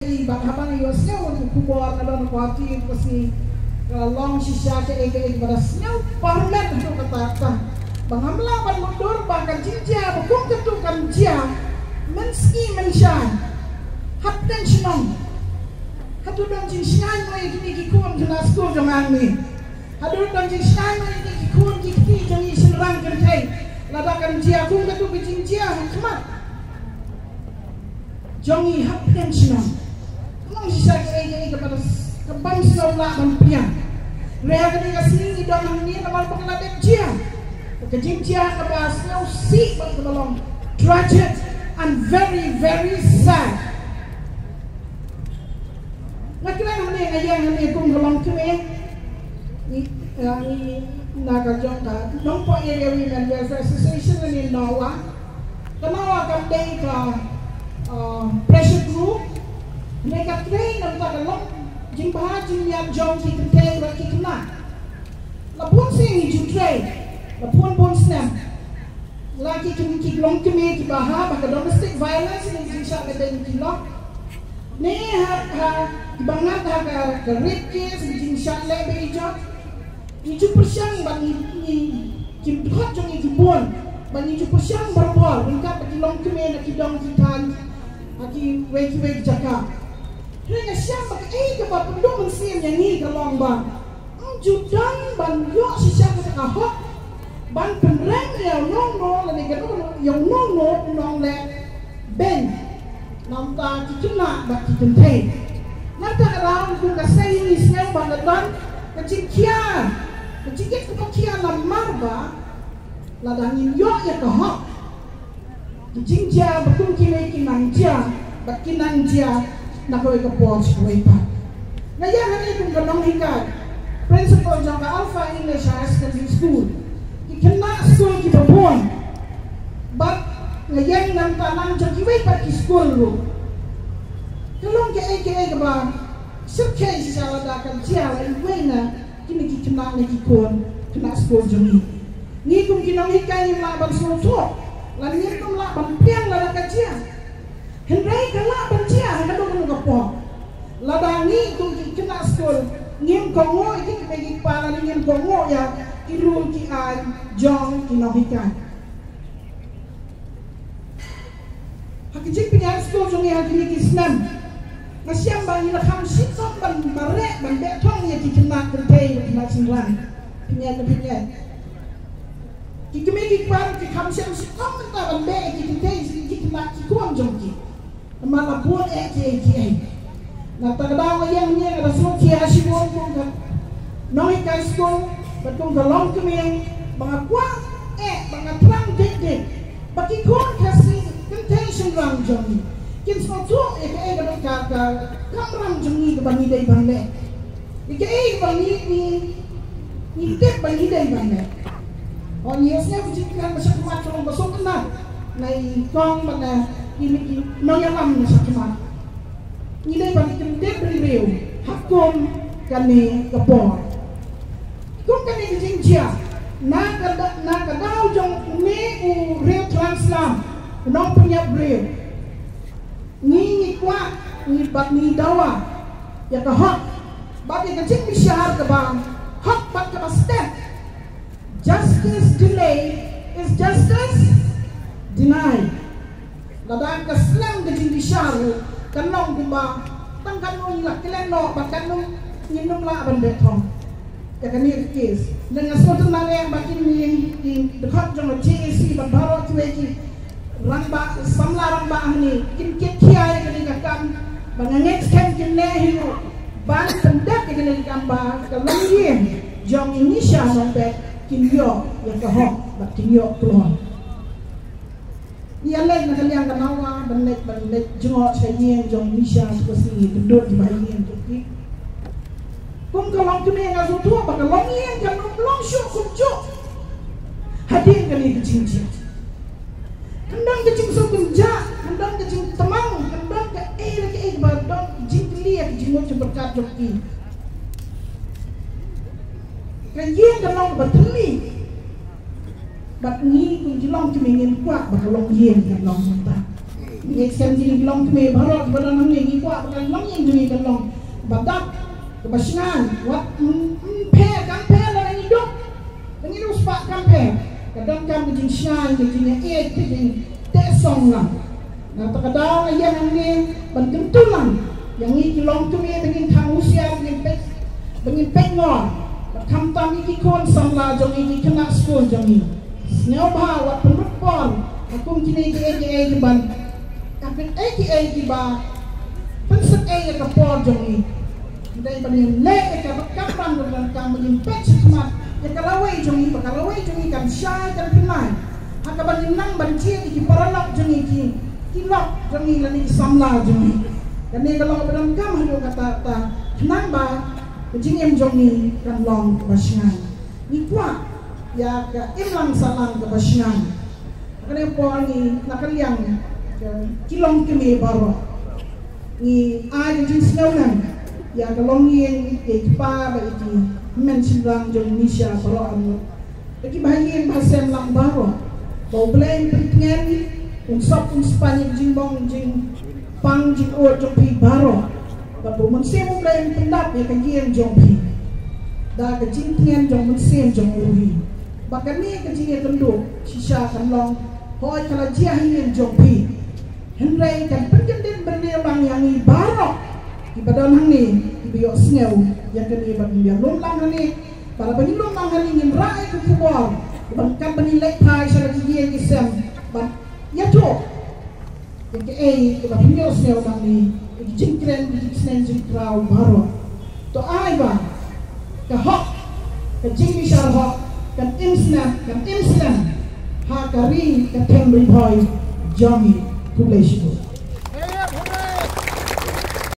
bang habang yosnya untuk kubur kalau nak kuati pasti kalau long sisa ke berasnya parmen tu kata bang hamla ban mundur bahkan jinja bukan ketukan dia menski menshan hapten shnong hatu dong jin shan mai kini kikun kena skul jangan ni hatu dong jin shan mai kini kikun kiki jangi senrang kerjai ladakan dia kun ketu bijinja hikmat jangi hapten shnong nong sisa ke kepada kembang seolah mempiang mereka ni kasih idam ni nama pengeladek dia kejimcia kebasnya si bang tragic and very very sad. Nak kira mana yang ni kung gelong kene ni naga jongka nompo area women welfare association ni nawa kanawa kamdei ka pressure group mereka train nam ta gelong jimba jimyan jong ki kente wa ki kena lapun sing ju train lapun pun snap lagi ki long keme ki baha baka domestic violence ni insya Allah ben ki long ni ha bangat ha ka rape case insya Allah be ijot ni ju persyang bani ni ki hot jong ki bon bani ju persyang berbol ingkat ki long keme na ki dong ki tan aki weki jaka hingga siapa ke ba pendung mensim yang ni kalong ba judang ban yo sisa ka hot ban penreng yang nong la ni gano yang nong le ben nam ta ki kena ba ki kente nata around ku ka say ni snel ban dan ka chikia ka kia na marba la dangin yo ya ka hot ki jinja ba kun ki me ki nangja ba ki nangja na ko ka pos ko pa ngaya hani ku ganong hingga principal jang Alpha English High School kena school kita pun, but ngayon nang tanang jagiway pa ki school ro. Kalong ke ba, sukay si sala dakan siya iway na kini ki kena ni ki kon kena school jami. Ni kung kinong hikay ni laban suto, lan ni kung laban piang la ka siya. Henry ka laban siya hanggang ko nga po. Ladani kung kena school, ngim kongo iki pegi para ngim kongo ya irul ki an jong kinohikan hakijik pinyan school jong ya kini kisnam nasyam bang ina kham sitok ban bare ban betong ya kikena kertei kina sinran pinyan kikimeki kwan ki kham siam sitok menta ban be kikentei kikena kikuan jong ki mala buat ki na tagadaw yang niya ada semua kiasi buat kung nohikan school betul galong kami mga kuat mga trang dik bagi kon kasi contention rang jong kin so to gadong ka kamram jong ni bani dai bangle bani ni tek bani dai bangle on yesnya bujikan masak matong basok na nai kong mana ini noyalam na sakmat ni dai bani tek review hakom kami kapor kung kami jinja na kadaw jong ni u real translam nong punya brew ni kwa ni bat ni dawa ya ka hot bat ya kacing bisyahar ka bang hot bat ka step justice delay is justice denied ladang ka slam ka jing bisyahar kanong kumba tangkan nung la kileno bat kanong nginum la ban betong ya kan ni case dengan suatu nana yang makin ni dekat dengan CAC baru cuci ramba samla ramba ni kin kiai kan kan banganget kan kin nehiu ban pendak kan gamba kalau ni jong Indonesia nombek kin yo yang kahok bat kin yo keluar ia lain nak yang kanawa banlet jengok saya jong Indonesia seperti duduk di bagian tu kung kalong kami nga sutua baka longian kan long syuk kumcuk hadir kali kecing kendang kecing so kumja kendang kecing temang kendang ke lagi badong kecing liat kecing mo berkat joki kaya kalong bateli bat ni kung jilong kami ngin kuat baka longian kan long mata Exam jini long keme barot badan hang ni kuat bukan long yang jini kan long badak kebasingan wat pe kan pe lah ni dok dengan itu sepak kan pe kadang kan jini shine jini jini tesong lah nah terkadang yang ni bententulan yang ni long keme dengan kamusia dengan pengor kam tam iki kon samla jong iki kena school jong ni sneo ba wat penrut pon akum kini ke ban kapit ki ba pensek ka por jong ni dai banin le ka bakam dan kam begin pech mat ya kalawai jong ni kan syai kan penai aka banin nang banci iki paralak jong iki kilok jong ni lani samla jong ni dan ni kalau badan kam hado kata nang ba Kecing jong ni kan long kebasingan. Ni kuat ya ke imlang salang kebasingan. Kerana pol ni nak liang kilong keme baru. Ni ai jing snowman ya ke long yang ke pa ba iti men silang jong Indonesia baru anu. Lagi bahagian bahasa lang baru. Bau blame pentingan unsap unspanya jing bong jing pang jing o jong pi baru. Bapak mensim mulai pendap ya kajian jompi, dah kejingtian jom mensim jom uhi. Bahkan ni kajian kenduk sisa kan long, hoi kalau jiahin jompi, henry kan pengendin bernilai yang ni barok di badan hang ni di biok sengau yang kini bagi dia lomlang ni, para penilom lang ni ingin rai ke kubur, bahkan penilai pai salah jiahin isem, bah ya tu, yang ke kita penilom sengau lang ni. Jingkren jing krau baru to ai ba ka hok ka jing shar hok kan imslam ha kari ka temri boy jomi kuleshu